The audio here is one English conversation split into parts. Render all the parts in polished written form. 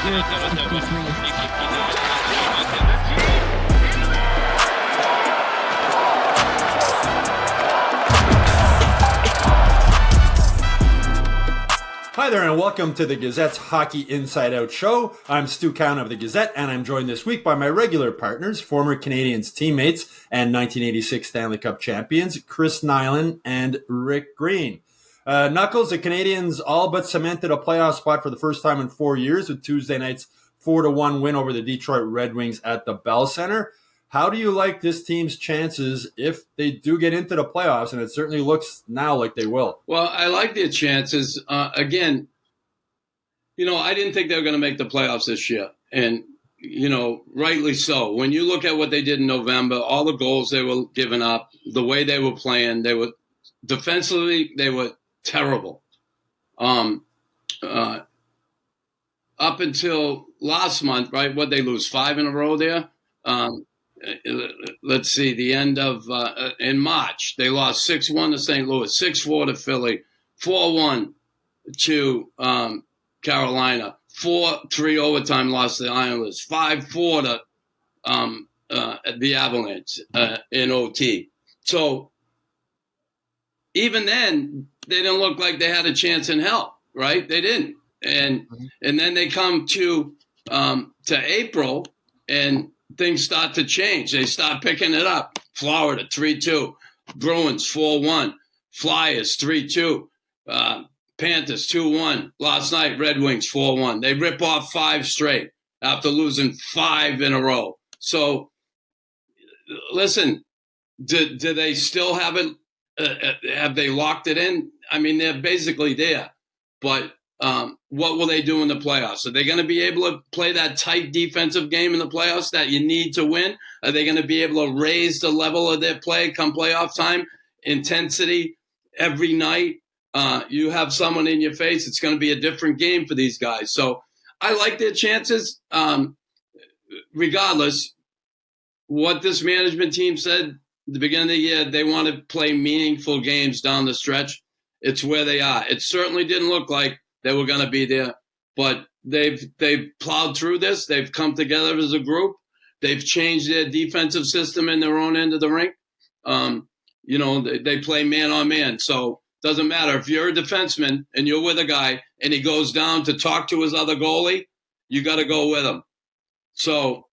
Hi there and welcome to the Gazette's Hockey Inside Out show. I'm Stu Cowan of the Gazette and I'm joined this week by my regular partners, former Canadiens teammates and 1986 Stanley Cup champions, Chris Nilan and Rick Green. Knuckles, the Canadiens all but cemented a playoff spot for the first time in 4 years with Tuesday night's 4-1 win over the Detroit Red Wings at the Bell Center. How do you like this team's chances if they do get into the playoffs? And it certainly looks now like they will. Well, I like their chances. Again, I didn't think they were going to make the playoffs this year. And, rightly so. When you look at what they did in November, all the goals they were giving up, the way they were playing, they were defensively, they were terrible. Up until last month, right, what they lose 5 in a row there? Let's see, the end of in March, they lost 6-1 to St. Louis, 6-4 to Philly, 4-1 to Carolina, 4-3 overtime loss to the Islanders, 5-4 to the Avalanche in OT. So even then, they didn't look like they had a chance in hell, right? They didn't, and then they come to April and things start to change. They start picking it up. Florida, 3-2. Bruins, 4-1. Flyers, 3-2. Panthers, 2-1. Last night, Red Wings, 4-1. They rip off 5 straight after losing 5 in a row. So, listen, do they still have it? Have they locked it in? I mean, they're basically there. But what will they do in the playoffs? Are they going to be able to play that tight defensive game in the playoffs that you need to win? Are they going to be able to raise the level of their play come playoff time? Intensity every night. You have someone in your face. It's going to be a different game for these guys. So I like their chances. Regardless, what this management team said at the beginning of the year, they want to play meaningful games down the stretch. It's where they are. It certainly didn't look like they were going to be there, but they've plowed through this. They've come together as a group. They've changed their defensive system in their own end of the rink. They play man on man. So it doesn't matter if you're a defenseman and you're with a guy and he goes down to talk to his other goalie, you got to go with him. So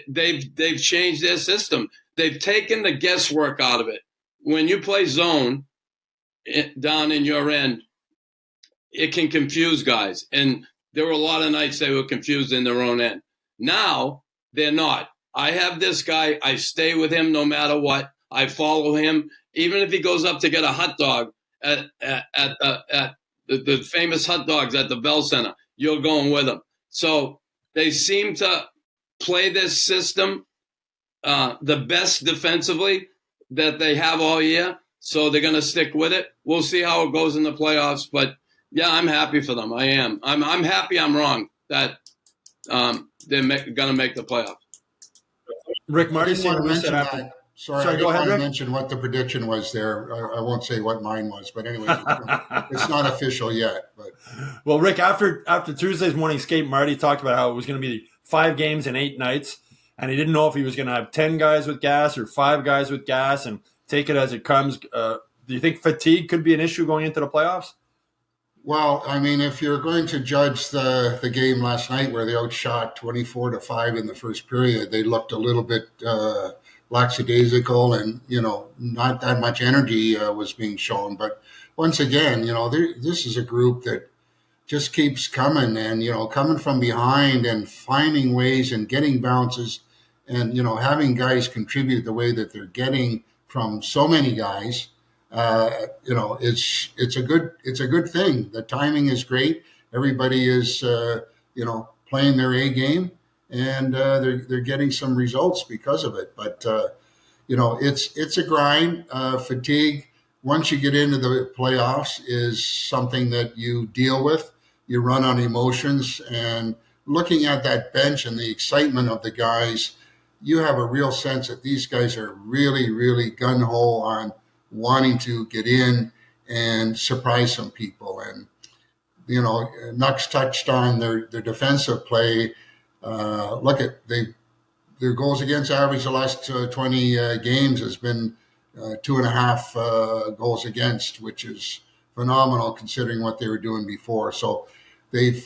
they've changed their system. They've taken the guesswork out of it. When you play zone down in your end, it can confuse guys. And there were a lot of nights they were confused in their own end. Now, they're not. I have this guy. I stay with him no matter what. I follow him. Even if he goes up to get a hot dog at the famous hot dogs at the Bell Center, you're going with him. So they seem to play this system the best defensively that they have all year. So they're going to stick with it. We'll see how it goes in the playoffs. But yeah, I'm happy for them. I am. I'm happy I'm wrong that they're going to make the playoffs. Rick, Marty said that. Sorry, I go ahead, want to Rick. mention what the prediction was there. I won't say what mine was, but anyway, it's not official yet. But well, Rick, after Tuesday's morning skate, Marty talked about how it was going to be 5 games in 8 nights, and he didn't know if he was going to have 10 guys with gas or 5 guys with gas, and take it as it comes. Do you think fatigue could be an issue going into the playoffs? Well, I mean, if you're going to judge the game last night where they outshot 24-5 in the first period, they looked a little bit lackadaisical and, not that much energy was being shown. But once again, this is a group that just keeps coming and, coming from behind and finding ways and getting bounces and, having guys contribute the way that they're getting from so many guys. It's a good thing. The timing is great. Everybody is, playing their A game, and they're getting some results because of it. But it's a grind. Fatigue, once you get into the playoffs, is something that you deal with. You run on emotions, and looking at that bench and the excitement of the guys, you have a real sense that these guys are really, really gung-ho on wanting to get in and surprise some people. And Nux touched on their defensive play. Look at their goals against average the last 20 games has been 2.5 goals against, which is phenomenal considering what they were doing before. So they've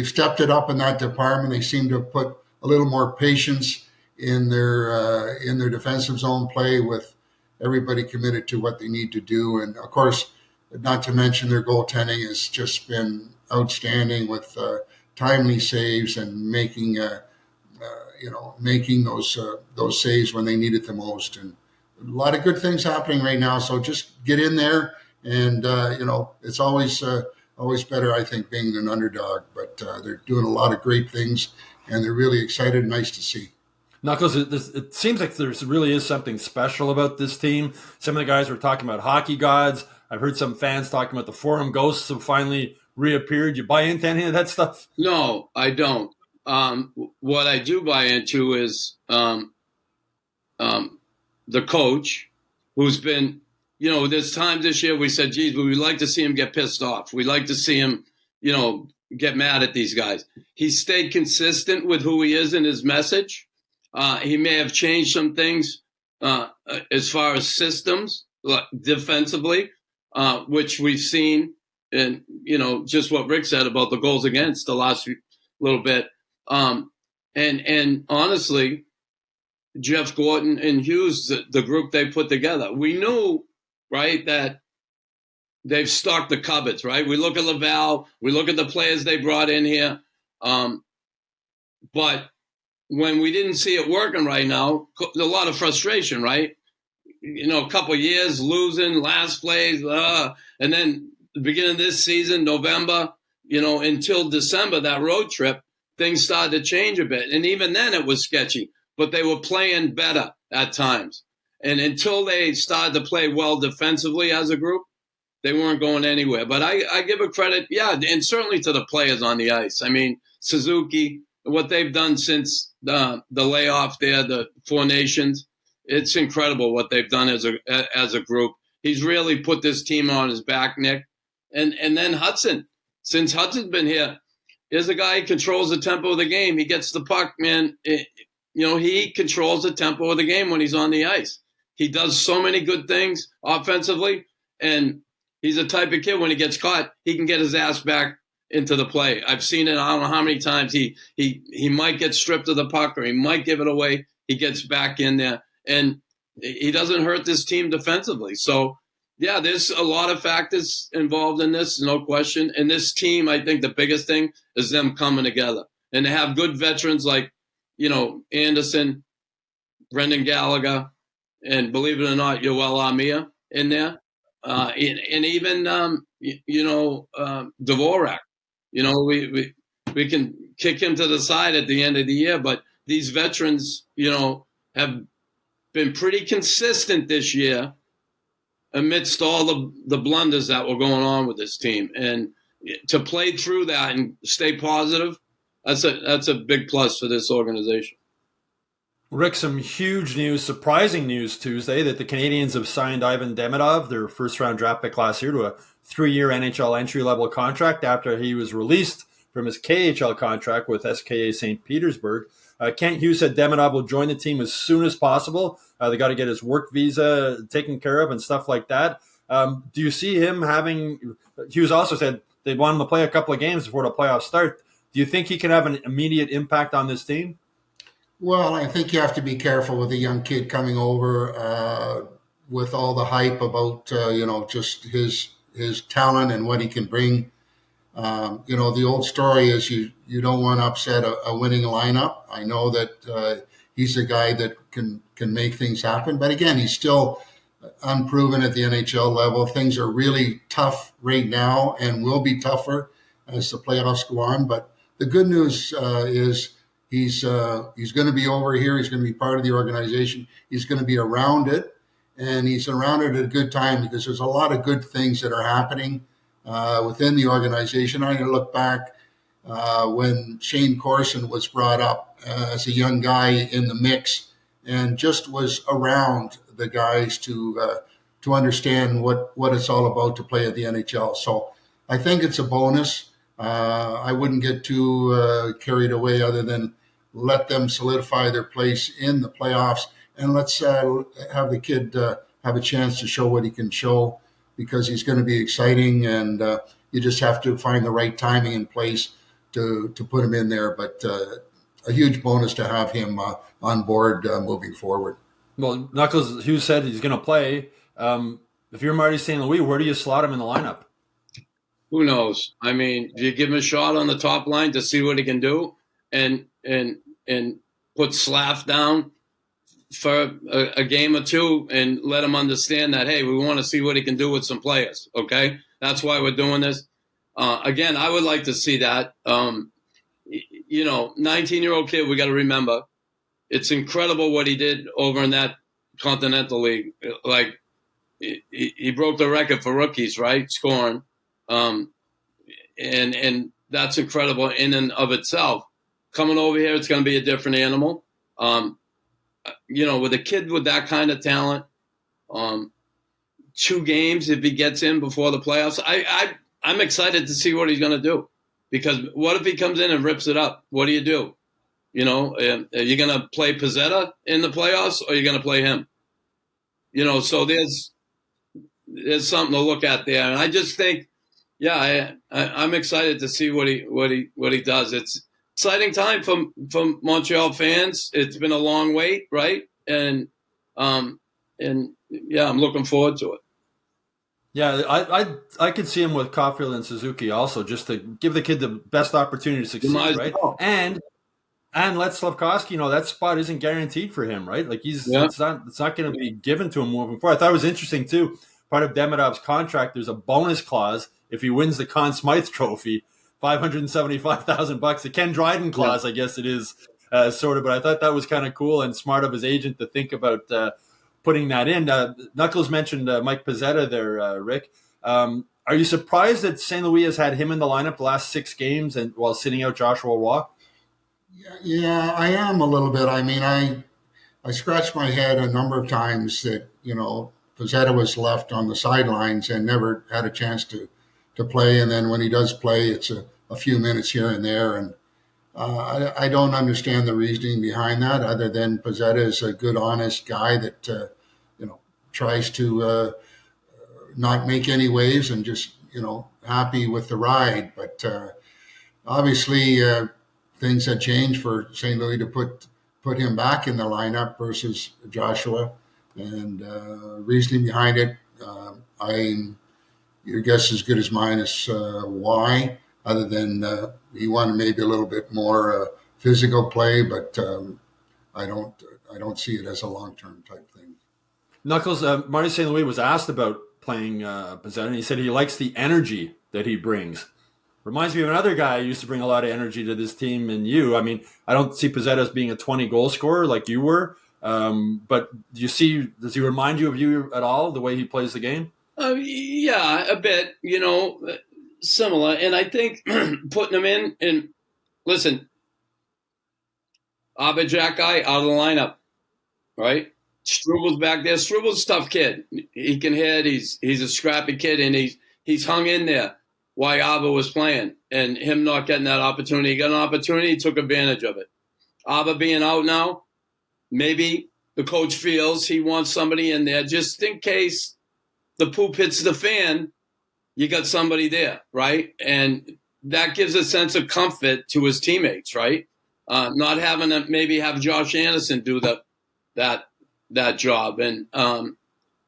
stepped it up in that department. They seem to have put a little more patience in their defensive zone play, with everybody committed to what they need to do. And of course, not to mention their goaltending has just been outstanding, with timely saves and making those saves when they need it the most. And a lot of good things happening right now. So just get in there, and it's always better, I think, being an underdog. But they're doing a lot of great things, and they're really excited and nice to see. Knuckles, it seems like there really is something special about this team. Some of the guys were talking about hockey gods. I've heard some fans talking about the Forum Ghosts have finally reappeared. You buy into any of that stuff? No, I don't. What I do buy into is the coach, who's been, there's times this year we said, geez, we'd like to see him get pissed off. We'd like to see him, get mad at these guys. He stayed consistent with who he is in his message. He may have changed some things as far as systems, defensively, which we've seen, and just what Rick said about the goals against the last little bit. And honestly, Jeff Gordon and Hughes, the group they put together, we knew, right, that they've stocked the cupboards, right? We look at Laval, we look at the players they brought in here, but when we didn't see it working right now, a lot of frustration, right? A couple of years losing, last place, and then the beginning of this season, November, until December, that road trip, things started to change a bit. And even then it was sketchy, but they were playing better at times. And until they started to play well defensively as a group, they weren't going anywhere. But I give a credit, and certainly to the players on the ice. I mean, Suzuki, what they've done since the layoff there, the Four Nations, it's incredible what they've done as a group. He's really put this team on his back, Nick. And then Hudson, since Hudson's been here, here's a guy who controls the tempo of the game. He gets the puck, man. He controls the tempo of the game when he's on the ice. He does so many good things offensively, and he's the type of kid, when he gets caught, he can get his ass back into the play. I've seen it, I don't know how many times he might get stripped of the puck, or he might give it away. He gets back in there, and he doesn't hurt this team defensively. So, there's a lot of factors involved in this, no question. And this team, I think the biggest thing is them coming together. And to have good veterans like, Anderson, Brendan Gallagher, and believe it or not, Yoel Armia in there. And even, Dvorak. We can kick him to the side at the end of the year, but these veterans, have been pretty consistent this year amidst all the blunders that were going on with this team. And to play through that and stay positive, that's a big plus for this organization. Rick, some huge news, surprising news Tuesday that the Canadiens have signed Ivan Demidov, their first-round draft pick last year, to a 3-year NHL entry-level contract after he was released from his KHL contract with SKA St. Petersburg. Kent Hughes said Demidov will join the team as soon as possible. They got to get his work visa taken care of and stuff like that. Do you see him having – Hughes also said they want him to play a couple of games before the playoffs start. Do you think he can have an immediate impact on this team? Well, I think you have to be careful with a young kid coming over with all the hype about, just his talent and what he can bring. The old story is you don't want to upset a winning lineup. I know that he's a guy that can make things happen. But again, he's still unproven at the NHL level. Things are really tough right now and will be tougher as the playoffs go on. But the good news is he's going to be over here. He's going to be part of the organization. He's going to be around it. And he's around it at a good time because there's a lot of good things that are happening within the organization. I look back when Shane Corson was brought up as a young guy in the mix and just was around the guys to understand what it's all about to play at the NHL. So I think it's a bonus. I wouldn't get too carried away other than let them solidify their place in the playoffs. And let's have the kid have a chance to show what he can show, because he's going to be exciting. And you just have to find the right timing and place to put him in there. But a huge bonus to have him on board moving forward. Well, Knuckles, Hughes said he's going to play. If you're Marty St. Louis, where do you slot him in the lineup? Who knows? I mean, do you give him a shot on the top line to see what he can do, and put Slav down for a game or two and let him understand that, hey, we want to see what he can do with some players. Okay, that's why we're doing this. Again, I would like to see that. 19-year-old kid, we got to remember, it's incredible what he did over in that Continental League. Like, he broke the record for rookies, right? Scoring. And that's incredible in and of itself. Coming over here, it's going to be a different animal. With a kid with that kind of talent, 2 games, if he gets in before the playoffs, I'm excited to see what he's going to do. Because what if he comes in and rips it up? What do you do? Are you going to play Pizzetta in the playoffs, or are you going to play him? So there's something to look at there. And I just think, I'm excited to see what he does. It's exciting time from Montreal fans. It's been a long wait, right? And I'm looking forward to it. Yeah, I could see him with Caulfield and Suzuki also, just to give the kid the best opportunity to succeed, right? Well. And let Slavkovsky that spot isn't guaranteed for him, right? Like it's not going to be given to him moving forward. I thought it was interesting too. Part of Demidov's contract, there's a bonus clause if he wins the Conn Smythe Trophy, $575,000. The Ken Dryden clause, I guess it is sort of. But I thought that was kind of cool and smart of his agent to think about putting that in. Knuckles mentioned Mike Pizzetta there, Rick. Are you surprised that St. Louis has had him in the lineup the last 6 games and while sitting out Joshua Roy? Yeah, I am a little bit. I mean, I scratched my head a number of times that, Pizzetta was left on the sidelines and never had a chance to play. And then when he does play, it's a few minutes here and there. And I don't understand the reasoning behind that, other than Pizzetta is a good, honest guy that, tries to not make any waves and just, happy with the ride. But obviously things had changed for St. Louis to put him back in the lineup versus Joshua. And reasoning behind it, your guess is as good as mine as why, other than he wanted maybe a little bit more physical play, but I don't see it as a long-term type thing. Knuckles, Marty St. Louis was asked about playing Pizzetta, and he said he likes the energy that he brings. Reminds me of another guy who used to bring a lot of energy to this team, and you. I mean, I don't see Pizzetta as being a 20-goal scorer like you were, but does he remind you of you at all, the way he plays the game? Yeah, a bit, similar. And I think putting him in, and listen, Abijak guy out of the lineup, right? Strubal's back there. Strubal's a tough kid. He can hit. He's a scrappy kid, and he's hung in there while Abba was playing, and him not getting that opportunity. He got an opportunity, he took advantage of it. Abba being out now, maybe the coach feels he wants somebody in there just in case the poop hits the fan. You got somebody there, right? And that gives a sense of comfort to his teammates, right? Not having to maybe have Josh Anderson do that job. And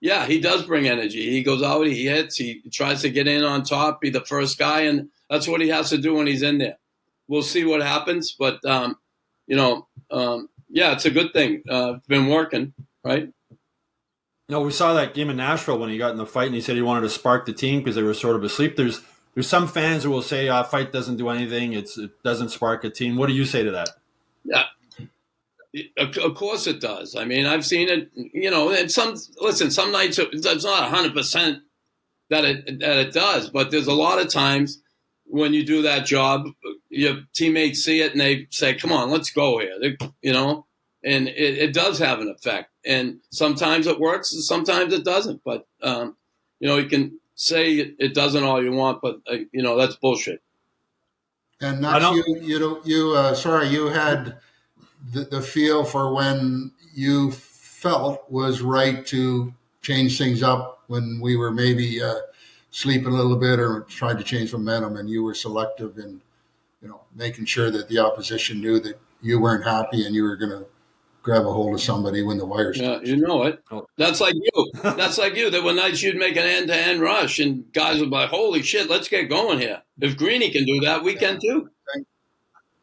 he does bring energy. He goes out, he hits, he tries to get in on top, be the first guy, and that's what he has to do when he's in there. We'll see what happens, but it's a good thing. It's been working, right? No, we saw that game in Nashville when he got in the fight, and he said he wanted to spark the team because they were sort of asleep. There's some fans who will say, fight doesn't do anything. It doesn't spark a team. What do you say to that? Yeah, of course it does. I mean, I've seen it, and some nights it's not 100% that it does, but there's a lot of times when you do that job, your teammates see it and they say, come on, let's go here, and it does have an effect. And sometimes it works and sometimes it doesn't. But, you can say it doesn't all you want, but that's bullshit. And Knox, you had the feel for when you felt was right to change things up when we were maybe sleeping a little bit or tried to change momentum, and you were selective in making sure that the opposition knew that you weren't happy and you were going to grab a hold of somebody when the wires touched. You know it. That's like you. That's like you. There were nights you'd make an end-to-end rush, and guys would be like, holy shit, let's get going here. If Greeny can do that, we can too.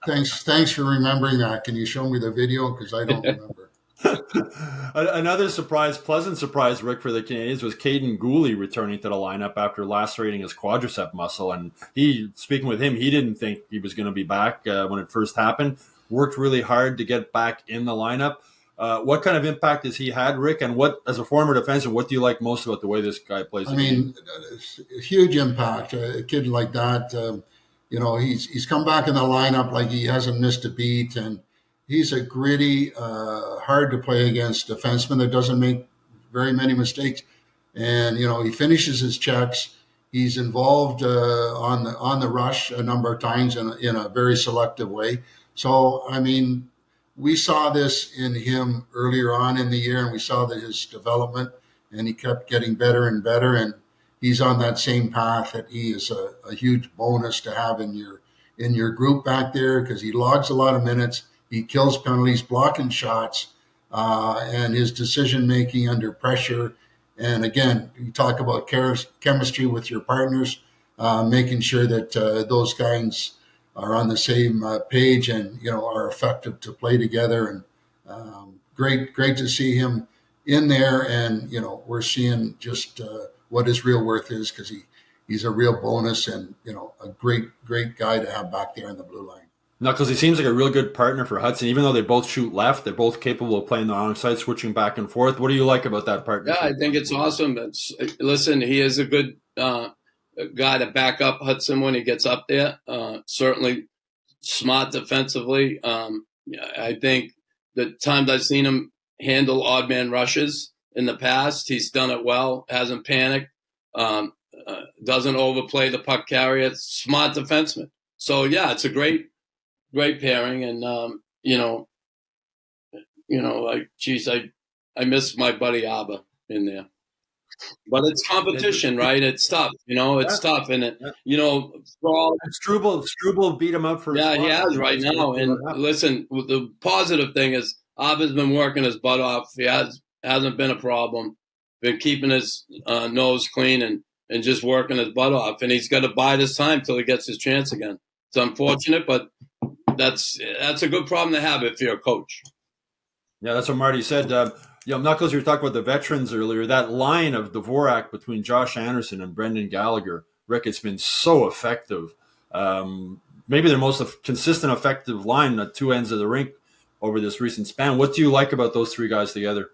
Thanks for remembering that. Can you show me the video? Because I don't remember. Another pleasant surprise, Rick, for the Canadiens was Caden Gooley returning to the lineup after lacerating his quadricep muscle. And speaking with him, he didn't think he was going to be back when it first happened. Worked really hard to get back in the lineup. What kind of impact has he had, Rick? And what, as a former defenseman, what do you like most about the way this guy plays? I mean, a huge impact. A kid like that, he's come back in the lineup like he hasn't missed a beat, and he's a gritty, hard to play against defenseman that doesn't make very many mistakes. And he finishes his checks. He's involved on the rush a number of times in a very selective way. So, I mean, we saw this in him earlier on in the year, and we saw that his development, and he kept getting better and better. And he's on that same path that he is a huge bonus to have in your group back there, because he logs a lot of minutes. He kills penalties, blocking shots, and his decision-making under pressure. And again, you talk about chemistry with your partners, making sure that those guys are on the same page and, are effective to play together. And great to see him in there. And, we're seeing just what his real worth is, because he's a real bonus and, a great guy to have back there in the blue line. No, because he seems like a real good partner for Hudson. Even though they both shoot left, they're both capable of playing the wrong side, switching back and forth. What do you like about that partnership? Yeah, I think it's awesome. Listen, he is a good guy to back up Hudson when he gets up there. Certainly smart defensively. I think the times I've seen him handle odd man rushes in the past, he's done it well, hasn't panicked, doesn't overplay the puck carrier. Smart defenseman. So, yeah, it's a great pairing, and I miss my buddy Abba in there, but it's competition, right? It's tough, it's tough, and Struble beat him up for he has right now. And listen, the positive thing is Abba's been working his butt off. He hasn't been a problem, been keeping his nose clean and just working his butt off, and he's got to bide his time till he gets his chance again. It's unfortunate, but that's a good problem to have if you're a coach. Yeah, that's what Marty said. Knuckles, you were talking about the veterans earlier. That line of Dvorak between Josh Anderson and Brendan Gallagher, Rick, it's been so effective. Maybe their most consistent, effective line at two ends of the rink over this recent span. What do you like about those three guys together?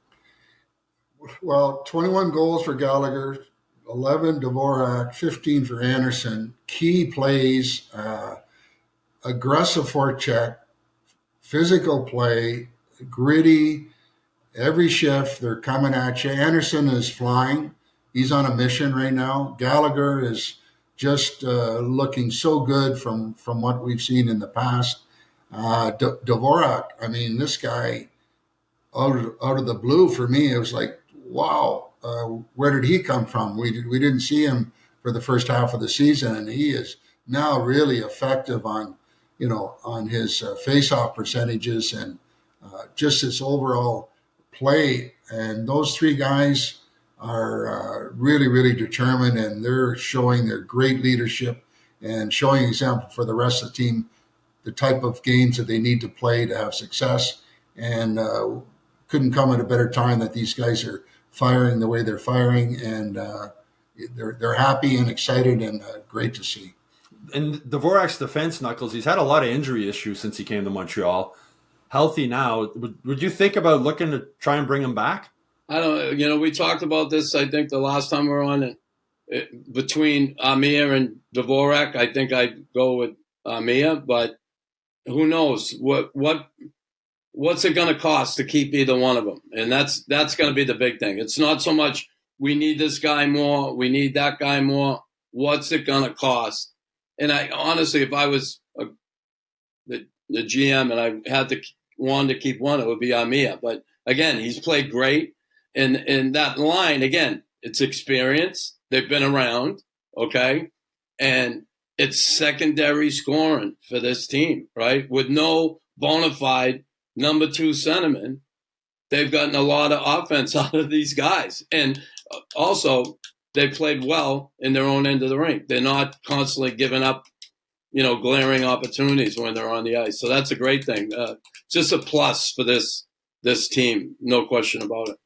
Well, 21 goals for Gallagher, 11 Dvorak, 15 for Anderson. Key plays, aggressive forecheck, physical play, gritty. Every shift, they're coming at you. Anderson is flying. He's on a mission right now. Gallagher is just looking so good from what we've seen in the past. Dvorak, I mean, this guy, out of the blue for me, it was like, wow, where did he come from? We didn't see him for the first half of the season, and he is now really effective on his face-off percentages and just his overall play. And those three guys are really, really determined, and they're showing their great leadership and showing example for the rest of the team, the type of games that they need to play to have success. And couldn't come at a better time that these guys are firing the way they're firing, and they're happy and excited and great to see. And Dvorak's defense, Knuckles, he's had a lot of injury issues since he came to Montreal. Healthy now. Would you think about looking to try and bring him back? I don't know. We talked about this, I think, the last time we were on it. Between Amir and Dvorak, I think I'd go with Amir, but who knows? What's it going to cost to keep either one of them? And that's going to be the big thing. It's not so much we need this guy more. We need that guy more. What's it going to cost? And I honestly, if I was the GM and I had to wanted to keep one, it would be Amia. But again, he's played great. And that line, again, it's experience. They've been around, okay? And it's secondary scoring for this team, right? With no bona fide number 2 centerman, they've gotten a lot of offense out of these guys. And also, they played well in their own end of the rink. They're not constantly giving up, glaring opportunities when they're on the ice. So that's a great thing. Just a plus for this team, no question about it.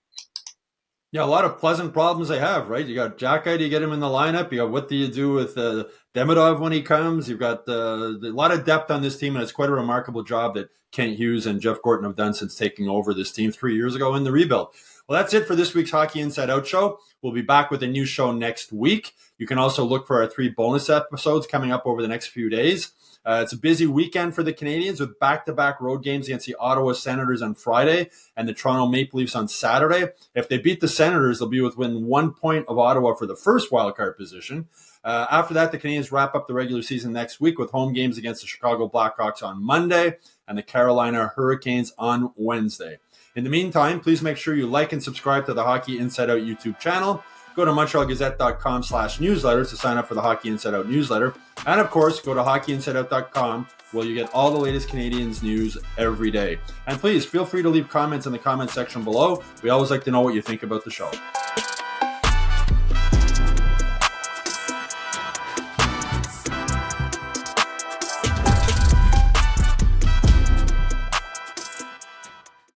Yeah, a lot of pleasant problems they have, right? You got Jacki, do you get him in the lineup? You got what do you do with Demidov when he comes? You've got a lot of depth on this team, and it's quite a remarkable job that Kent Hughes and Jeff Gorton have done since taking over this team 3 years ago in the rebuild. Well, that's it for this week's Hockey Inside Out show. We'll be back with a new show next week. You can also look for our 3 bonus episodes coming up over the next few days. It's a busy weekend for the Canadiens with back-to-back road games against the Ottawa Senators on Friday and the Toronto Maple Leafs on Saturday. If they beat the Senators, they'll be within 1 point of Ottawa for the first wildcard position. After that, the Canadiens wrap up the regular season next week with home games against the Chicago Blackhawks on Monday and the Carolina Hurricanes on Wednesday. In the meantime, please make sure you like and subscribe to the Hockey Inside Out YouTube channel. Go to MontrealGazette.com/newsletters to sign up for the Hockey Inside Out newsletter. And of course, go to HockeyInsideOut.com where you get all the latest Canadiens news every day. And please feel free to leave comments in the comment section below. We always like to know what you think about the show.